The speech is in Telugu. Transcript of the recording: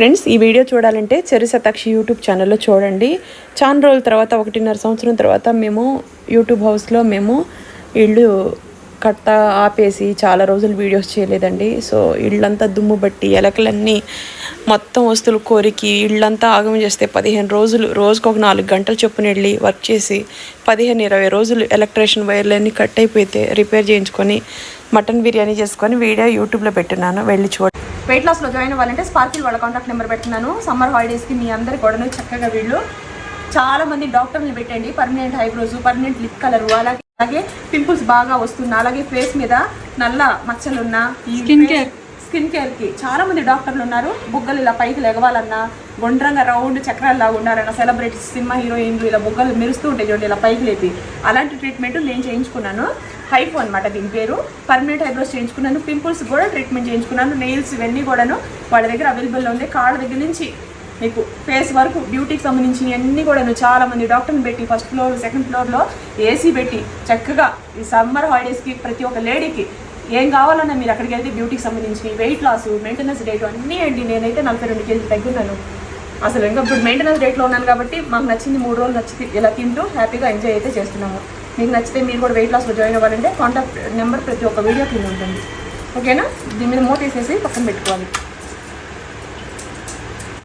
ఫ్రెండ్స్, ఈ వీడియో చూడాలంటే చెరు శతాక్షి యూట్యూబ్ ఛానల్లో చూడండి. చాలా రోజుల తర్వాత 1.5 సంవత్సరం తర్వాత మేము యూట్యూబ్ హౌస్లో ఇల్లు కట్ట ఆపేసి చాలా రోజులు వీడియోస్ చేయలేదండి. సో ఇళ్ళంతా దుమ్ము బట్టి ఎలకలన్నీ మొత్తం వస్తువులు కోరికి ఇళ్ళంతా ఆగం చేస్తే 15 రోజులు రోజుకు ఒక 4 గంటలు చొప్పున వెళ్ళి వర్క్ చేసి 15-20 రోజులు ఎలక్ట్రిషియన్ వైర్లన్నీ కట్ అయిపోతే రిపేర్ చేయించుకొని మటన్ బిర్యానీ చేసుకొని వీడియో యూట్యూబ్లో పెట్టున్నాను, వెళ్ళి చూడండి. వెయిట్ లాస్లో జాయిన్ అవ్వాలంటే స్పార్కిల్ వాళ్ళ కాంటాక్ట్ నెంబర్ పెడుతున్నాను. సమ్మర్ హాలిడేస్కి మీ అందరి కూడా చక్కగా వీళ్ళు చాలామంది డాక్టర్ని పెట్టండి. Permanent eyebrows, permanent lip colour, అలాగే పింపుల్స్ బాగా వస్తున్నా, అలాగే ఫేస్ మీద నల్ల మచ్చలున్న స్కిన్ కేర్కి చాలామంది డాక్టర్లు ఉన్నారు. బుగ్గలు ఇలా పైకి లెగవాలన్నా, గుండ్రంగా రౌండ్ చక్రాల్లాగా ఉండాలన్నా, సెలబ్రిటీస్ సినిమా హీరోయిన్లు ఇలా బుగ్గలు మెరుస్తూ ఉంటాయి చూడండి, ఇలా పైకి లేపి అలాంటి ట్రీట్మెంట్ నేను చేయించుకున్నాను. హైఫో అనమాట దీని పేరు. పర్మనెంట్ ఐబ్రోస్ చేయించుకున్నాను, పింపుల్స్ కూడా ట్రీట్మెంట్ చేయించుకున్నాను. నెయిల్స్ ఇవన్నీ కూడాను వాళ్ళ దగ్గర అవైలబుల్లో ఉంది. కాళ్ళ దగ్గర నుంచి మీకు ఫేస్ వరకు బ్యూటీకి సంబంధించినవి అన్నీ కూడాను చాలామంది డాక్టర్ని పెట్టి ఫస్ట్ ఫ్లోర్ సెకండ్ ఫ్లోర్లో ఏసీ పెట్టి చక్కగా ఈ సమ్మర్ హాలిడేస్కి ప్రతి ఒక్క లేడీకి ఏం కావాలన్నా మీరు అక్కడికి వెళ్తే బ్యూటీకి సంబంధించి వెయిట్ లాస్, మెయింటెనెన్స్ డేట్ అన్నీ అండి. నేనైతే 42 కేజీలు తగ్గున్నాను. అసలు ఇంకా ఇప్పుడు మెయింటెనెన్స్ డేట్లో ఉన్నాను కాబట్టి మాకు నచ్చింది 3 రోజులు నచ్చింది ఇలా తింటూ హ్యాపీగా ఎంజాయ్ అయితే చేస్తున్నాము. మీకు నచ్చితే మీరు కూడా వెయిట్ లాస్లో జాయిన్ అవ్వాలంటే కాంటాక్ట్ నెంబర్ ప్రతి ఒక్క వీడియో కింద ఉంటుంది. ఓకేనా? దీని మీద మూత వేసేసి పక్కన పెట్టుకోవాలి.